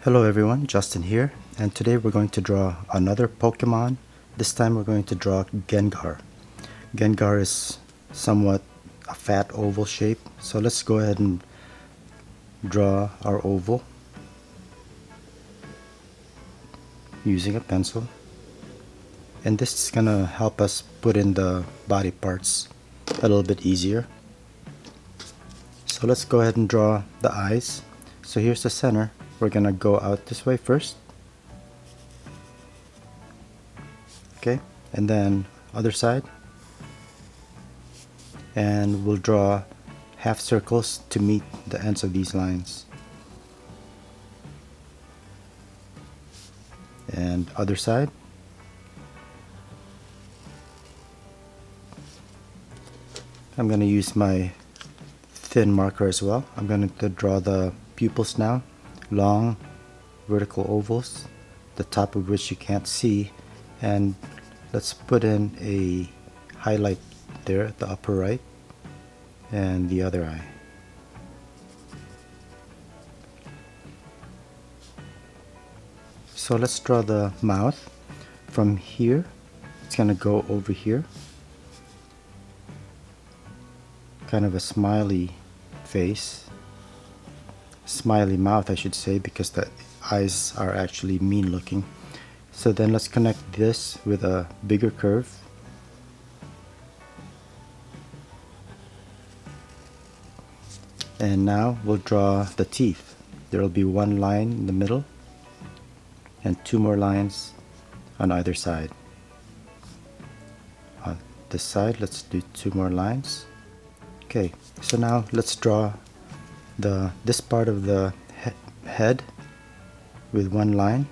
Hello everyone, Justin here, and today we're going to draw another Pokemon. This time we're going to draw Gengar. Gengar is somewhat a fat oval shape, so let's go ahead and draw our oval using a pencil. And this is gonna help us put in the body parts a little bit easier. So let's go ahead and draw the eyes. So here's the center. We're gonna go out this way first. Okay, and then other side. And we'll draw half circles to meet the ends of these lines. And other side. I'm gonna use my thin marker as well. I'm going to draw the pupils now. Long vertical ovals, the top of which you can't see, and let's put in a highlight there at the upper right and the other eye. So let's draw the mouth. From here it's gonna go over here, kind of a smiley face, smiley mouth I should say, because the eyes are actually mean looking. So then let's connect this with a bigger curve. And now we'll draw the teeth. There will be one line in the middle and two more lines on either side. On this side, let's do two more lines. Okay, so now let's draw this part of the head with one line,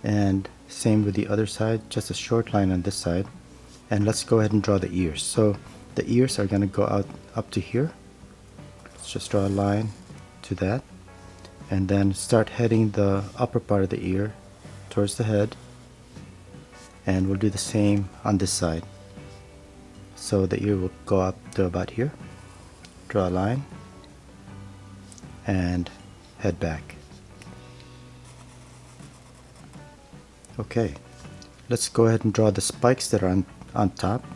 and same with the other side, just a short line on this side. And let's go ahead and draw the ears. So the ears are going to go out up to here. Let's just draw a line to that, and then start heading the upper part of the ear towards the head, and we'll do the same on this side. So the ear will go up to about here. Draw a line and head back. Okay, let's go ahead and draw the spikes that are on top.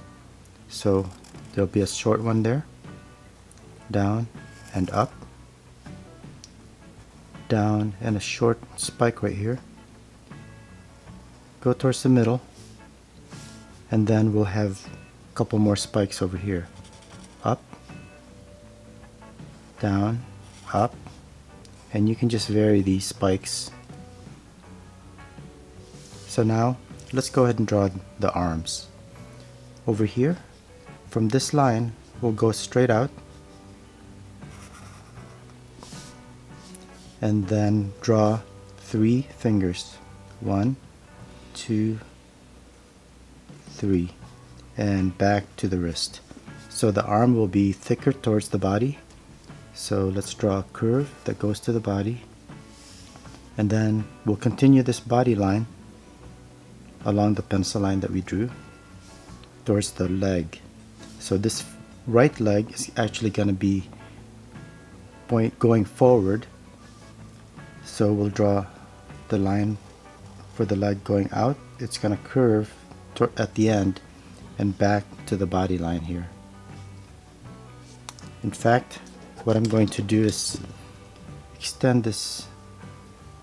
So there'll be a short one there, down and up, down, and a short spike right here. Go towards the middle, and then we'll have a couple more spikes over here. Up, down, up, and you can just vary these spikes. So now let's go ahead and draw the arms. Over here, from this line, we'll go straight out and then draw 3 fingers. 1, 2, 3, and back to the wrist. So the arm will be thicker towards the body. So let's draw a curve that goes to the body, and then we'll continue this body line along the pencil line that we drew towards the leg. So this right leg is actually going to be going forward, so we'll draw the line for the leg going out. It's going to curve at the end and back to the body line here. In fact, what I'm going to do is extend this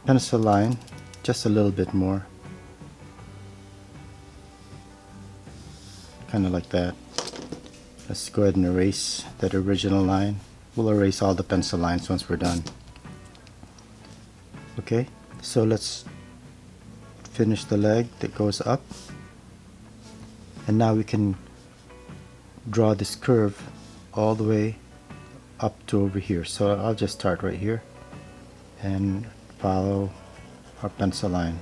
pencil line just a little bit more, kind of like that. Let's go ahead and erase that original line. We'll erase all the pencil lines once we're done. Okay, so let's finish the leg that goes up, and now we can draw this curve all the way up to over here. So I'll just start right here and follow our pencil line.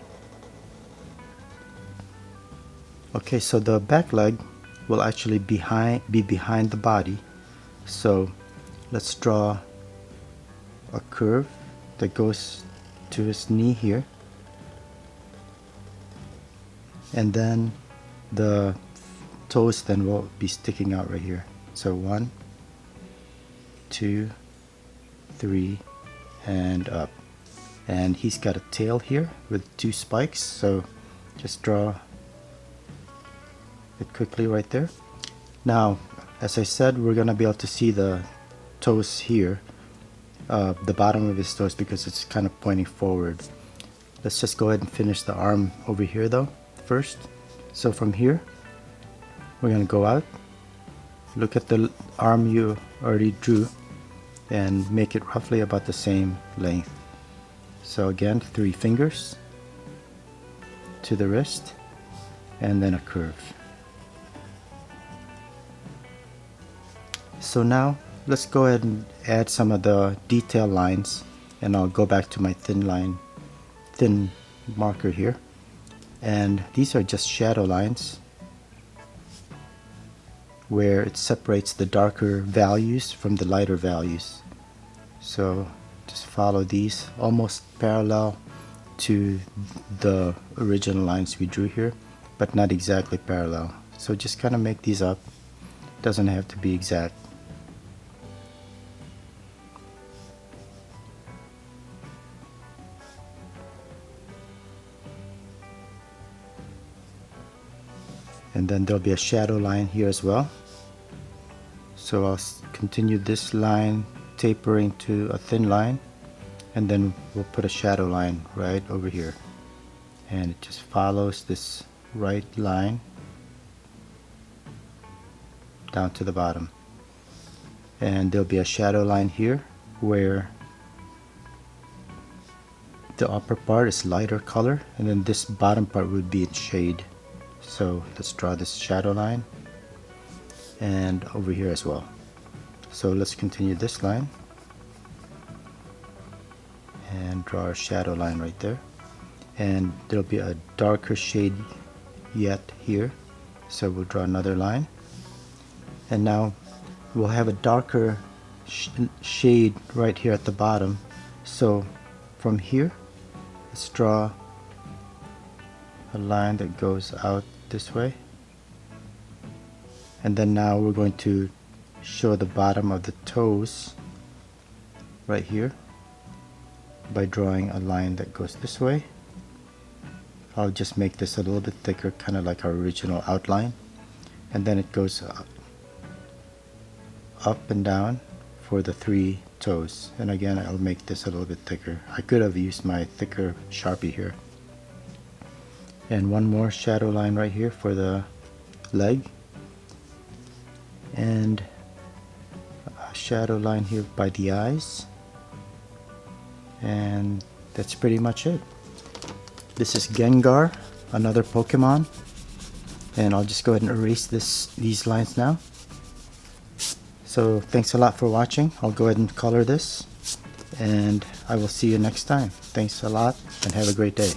Okay, so the back leg will actually be behind the body. So let's draw a curve that goes to his knee here, and then the toes then will be sticking out right here. So 1, 2, 3, and up. and he's got a tail here with 2 spikes, so just draw it quickly right there. Now, as I said, we're gonna be able to see the toes here, the bottom of his toes, because it's kind of pointing forward. Let's just go ahead and finish the arm over here though first. So from here we're gonna go out, look at the arm you already drew, and make it roughly about the same length. So again, 3 fingers to the wrist and then a curve. So now let's go ahead and add some of the detail lines, and I'll go back to my thin marker here, and these are just shadow lines where it separates the darker values from the lighter values. So just follow these almost parallel to the original lines we drew here, but not exactly parallel. So just kind of make these up, doesn't have to be exact. And then there'll be a shadow line here as well. So I'll continue this line tapering to a thin line, and then we'll put a shadow line right over here, and it just follows this right line down to the bottom. And there'll be a shadow line here where the upper part is lighter color, and then this bottom part would be in shade. So let's draw this shadow line, and over here as well. So let's continue this line and draw our shadow line right there, and there'll be a darker shade yet here, so we'll draw another line, and now we'll have a darker shade right here at the bottom. So from here, let's draw a line that goes out this way, and then now we're going to show the bottom of the toes right here by drawing a line that goes this way. I'll just make this a little bit thicker, kind of like our original outline, and then it goes up and down for the 3 toes. And again, I'll make this a little bit thicker. I could have used my thicker Sharpie here. And one more shadow line right here for the leg, and a shadow line here by the eyes, and that's pretty much it. This is Gengar, another Pokemon, and I'll just go ahead and erase these lines now. So thanks a lot for watching. I'll go ahead and color this, and I will see you next time. Thanks a lot and have a great day.